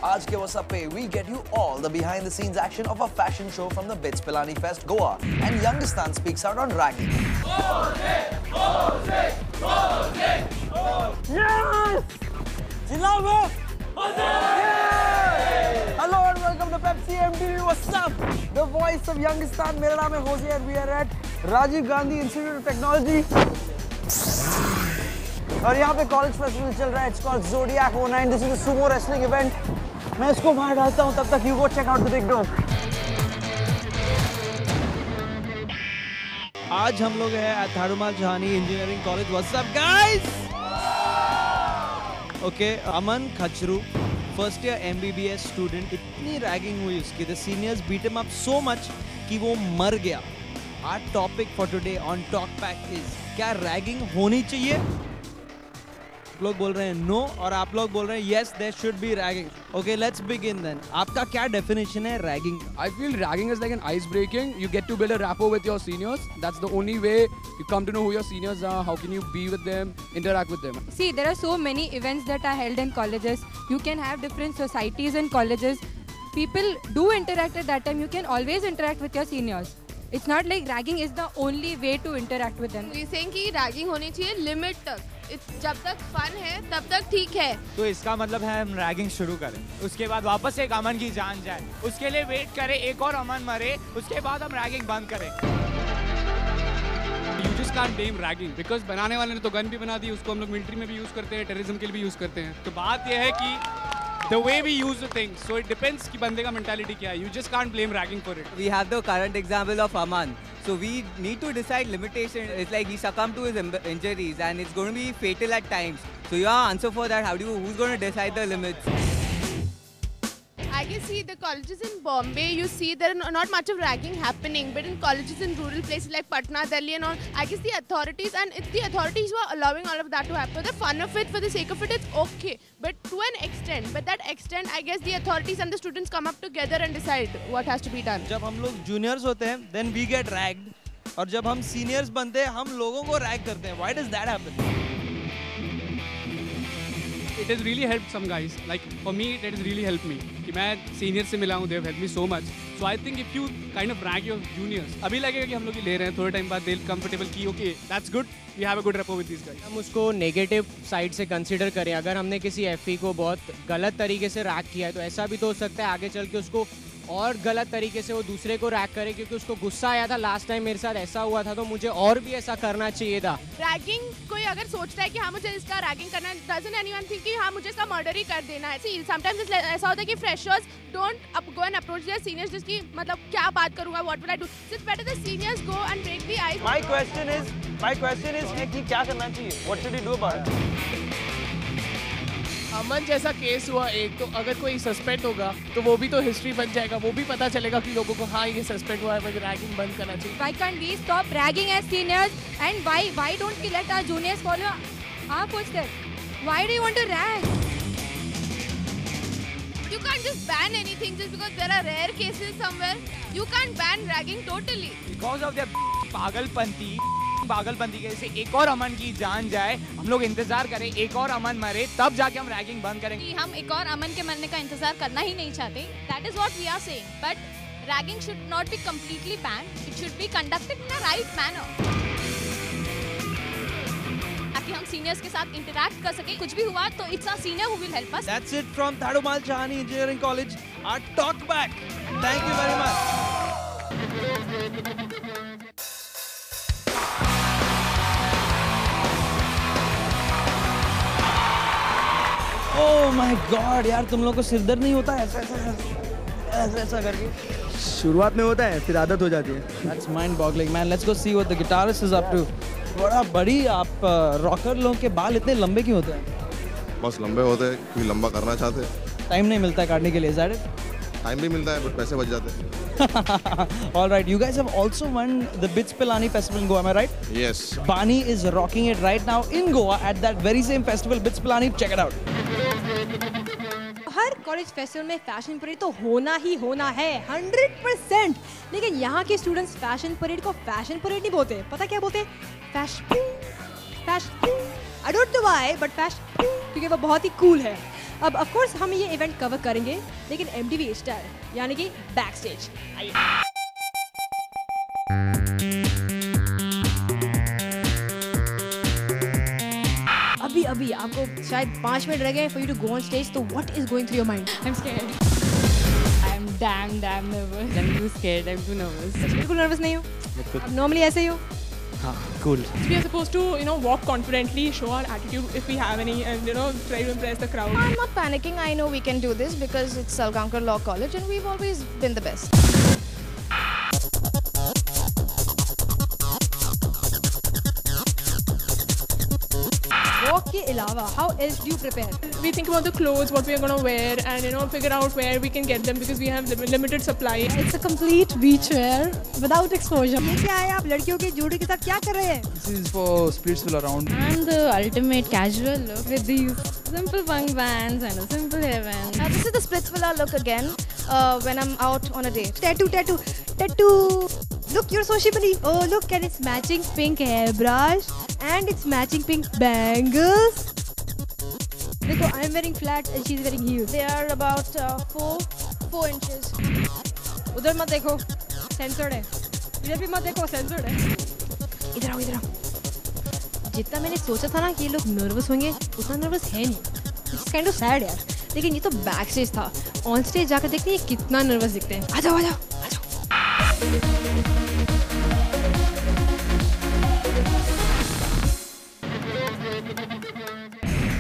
आज के WhatsApp पे we get you all the behind the scenes action of a fashion show from the BITS Pilani Fest Goa, and Youngistan speaks out on ragging. Yes! Hello and welcome to Pepsi MTV. What's up? The voice of Youngistan. मेरा नाम है Jose and we are at Rajiv Gandhi Institute of Technology. और यहाँ पे college festival चल रहा है. It's called Zodiac 09. This is a sumo wrestling event. मैं इसको बाहर डालता हूँ, तब तक you go check out the big dome. आज हम लोग हैं at Thadumal Jahani Engineering College. What's up, guys? Okay, Aman Khachru, first year MBBS student. इतनी रैगिंग हुई उसकी. The seniors beat him up so much कि वो मर गया. Our topic for today on Talkback is क्या रैगिंग होनी चाहिए? आप लोग बोल रहे हैं नो और आप लोग बोल रहे हैं yes there should be ragging. Okay, let's begin then. आपका क्या definition है ragging? I feel ragging is like an ice breaking. You get to build a rapport with your seniors. That's the only way you come to know who your seniors are. How can you be with them, interact with them? See, there are so many events that are held in colleges. You can have different societies in colleges. People do interact at that time. You can always interact with your seniors. It's not like ragging is the only way to interact with them. We saying कि ragging होनी चाहिए limit तक. जब तक fun है तब तक ठीक है. तो इसका मतलब है हम रैगिंग शुरू करें, उसके बाद वापस एक अमन की जान जाए, उसके लिए वेट करें एक और अमन मरे, उसके बाद हम रैगिंग बंद करें. You just can't blame ragging because बनाने वाले ने तो गन भी बना दी, उसको हम लोग मिलिट्री में भी यूज करते हैं, टेररिज्म के लिए भी यूज करते हैं. तो बात यह है कि the way we use the things, so it depends कि बंदे का mentality क्या है. You just can't blame ragging for it. We have the current example of Aman. So we need to decide limitation. It's like he succumbed to his injuries and it's going to be fatal at times. So your answer for that, who's going to decide the limits? I can see the colleges in Bombay, you see there are not much of ragging happening, but in colleges in rural places like Patna, Delhi and all, I guess the authorities, and it's the authorities who are allowing all of that to happen. The fun of it, for the sake of it, it's okay, but to an extent. But that extent, I guess the authorities and the students come up together and decide what has to be done. जब हम लोग juniors होते हैं, then we get ragged, और जब हम seniors बनते हैं, हम लोगों को rag करते हैं. Why does that happen? It has really helped some guys. Like for me, it has really helped me. कि मैं seniors से मिला हूँ, they have helped me so much. So I think if you kind of rag your juniors, अभी लगेगा कि हम लोग ही ले रहे हैं, थोड़े टाइम बाद they'll comfortable कि okay, that's good. We have a good rapport with these guys. हम उसको नेगेटिव साइड से कंसीडर करें. अगर हमने किसी एफई को बहुत गलत तरीके से रैग किया है तो ऐसा भी तो हो सकता है आगे चल के उसको और गलत तरीके से वो दूसरे को रैग करे, क्योंकि उसको गुस्सा आया था लास्ट टाइम मेरे साथ ऐसा हुआ था तो मुझे और भी ऐसा करना चाहिए था. रैगिंग कोई अगर सोचता है कि हाँ मुझे इसका रैगिंग करना है, doesn't anyone think कि हाँ मुझे इसका मर्डर ही कर देना है. See, sometimes ऐसा होता है कि freshers don't go and approach their seniors जिसकी मतलब क्या बात करूँगा, what will I do? So it's better the seniors go and break the ice. My question is कि क्या करना चाहिए? What should we do about it? अमन जैसा केस हुआ एक, तो अगर कोई सस्पेक्ट होगा तो वो भी तो हिस्ट्री बन जाएगा, वो भी पता चलेगा कि लोगों को हाँ ये सस्पेक्ट हुआ है, मुझे रैगिंग बंद करना चाहिए. Why can't we stop ragging as seniors, and why don't we let our juniors follow our footsteps? Why do you want to rag? You can't just ban anything just because there are rare cases somewhere. You can't ban ragging totally. Because of their पागलपंती के से एक और अमन की जान जाए, हम लोग इंतजार करें एक और अमन मरे, तब जाके हम रैगिंग बंद करेंगे. हम एक और अमन के मरने का इंतजार करना ही नहीं चाहते. That is what we are saying. But ragging should not be completely banned. It should be conducted in a right manner. ताकि हम सीनियर्स के साथ इंटरैक्ट कर सकें. कुछ भी हुआ तो it's our senior who will help us. That's it from Thadumal Jahani Engineering College. Our talk back. Thank you very much. Oh my God, यार तुम लोगों को सिरदर्द नहीं होता ऐसा करके? शुरुआत में होता है, फिर आदत हो जाती है. That's mind-boggling, man. Let's go see what the guitarist is up to. बड़ा बड़ी आप रॉकर लोगों के बाल इतने लंबे क्यों होते हैं? बस लंबे होते हैं, कोई लंबा करना चाहते हैं. टाइम नहीं मिलता है काटने के लिए, is that it? टाइम भी मिलता है, बट पैसे बच जाते हैं. All right, you guys have also won the BITS Pilani Festival in Goa, am I right? Yes. Bani is rocking it right now in Goa at that very same festival, BITS Pilani. Check it out. Her college festival में fashion parade तो होना ही होना है 100%. लेकिन यहाँ के students fashion parade को fashion parade नहीं बोलते. पता क्या बोलते? Fashion. I don't know why, but fashion क्योंकि वो बहुत ही कूल है. अब ऑफ कोर्स हम ये इवेंट कवर करेंगे, लेकिन MTV स्टार यानी कि बैक स्टेज। अभी आपको शायद 5 मिनट रह गए for you to go on stage, तो what is going through your mind? I am scared, I am damn nervous, I'm too scared, I'm too nervous। बिल्कुल नर्वस नहीं हो आप? नॉर्मली ऐसे ही हो? हाँ, cool। We are supposed to, walk confidently, show our attitude if we have any, and try to impress the crowd. I'm not panicking. I know we can do this because it's Salgaonkar Law College and we've always been the best. Walk के अलावा, how else do you prepare? We think about the clothes, what we are going to wear, and figure out where we can get them because we have limited supply. It's a complete beachwear without exposure. ये क्या है? आप लड़कियों के जोड़े के साथ क्या कर रहे हैं? This is for Splitsville around. And the ultimate casual look with these simple punk bands and a simple hairband. This is the Splitsvilla look again when I'm out on a date. Tattoo. Look, you're so shimmery. Oh, look, and it's matching pink hairbrush and it's matching pink bangles. देखो, I'm wearing flats and she's wearing heels. They are about 4 inches. उधर मत देखो, censored है। इधर भी मत देखो, censored है। इधर आओ। जितना मैंने सोचा था ना कि ये लोग नर्वस होंगे, उतना नर्वस है नहीं। It's kind of sad यार। लेकिन ये तो बैक स्टेज था। ऑन स्टेज जाकर देखते हैं कितना नर्वस दिखते हैं। आ जाओ।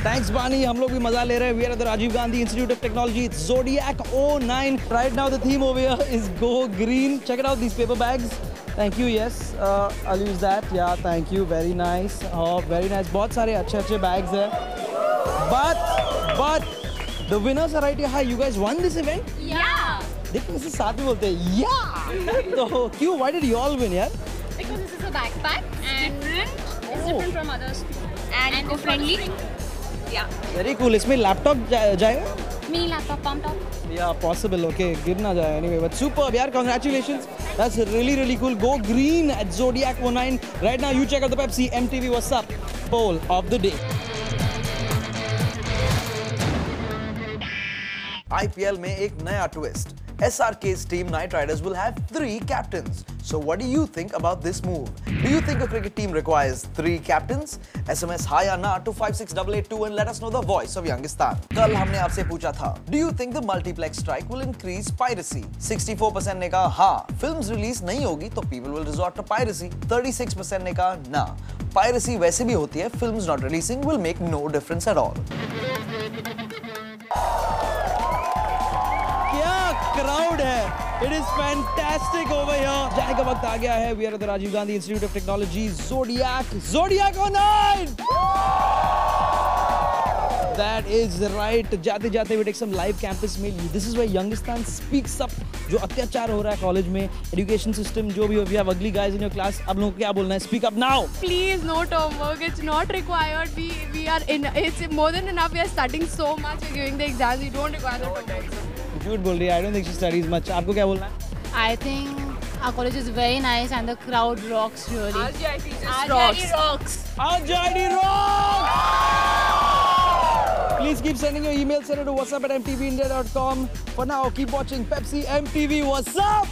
Thanks, Bani. हम लोग भी मजा ले रहे हैं. We are at the Rajiv Gandhi Institute of Technology. It's Zodiac 09. Right now, the theme over here is Go Green. Check it out, these paper bags. Thank you. Yes, I'll use that. Yeah, thank you. Very nice. Oh, very nice. बहुत सारे अच्छे bags हैं. But the winners are right here. Hi, you guys won this event? Yeah. देखो इसे साथ में बोलते हैं. Yeah. तो क्यों? Why did you all win, यार? Because this is a backpack and it's different from others and eco-friendly. Yeah. Very cool. इसमें laptop जाएगा? Mini laptop, palm top. Yeah, possible. Okay, गिर ना जाए. Anyway, but superb, यार. Congratulations. That's really cool. Go green at Zodiac 09. Right now, you check out the Pepsi MTV What's Up poll of the day. IPL में एक नया twist. SRK's team Knight Riders will have 3 captains. So what do you think about this move? Do you think a cricket team requires 3 captains? SMS hi or na to 56882 and let us know the voice of Youngistan. कल हमने आपसे पूछा था, do you think the multiplex strike will increase piracy? 64% ने कहा हाँ, films release नहीं होगी तो people will resort to piracy. 36% ने कहा ना, piracy वैसे भी होती है, films not releasing will make no difference at all. Crowd है, it is fantastic over here. जाने का वक्त आ गया है. We are at the Rajiv Gandhi institute of technology. Zodiac 09. That is right. जाते जाते we take some live campus mail. This is where Youngistan speaks up. जो अत्याचार हो रहा है कॉलेज में, एजुकेशन सिस्टम जो भी हो. We have ugly guys in your class. अब लोगों को क्या बोलना है? Speak up now. Please, no homework. It's not required. We are in. It's more than enough. We are studying so much. We're giving the exams. We don't require the homework. झूठ बोल रही है. I don't think she studies much. आपको क्या बोलना है? I think our college is very nice and the crowd rocks really. RJIT rocks. RJIT rocks! Please keep sending your emails. Send it to whatsapp@mtvindia.com. For now, keep watching Pepsi MTV What's Up?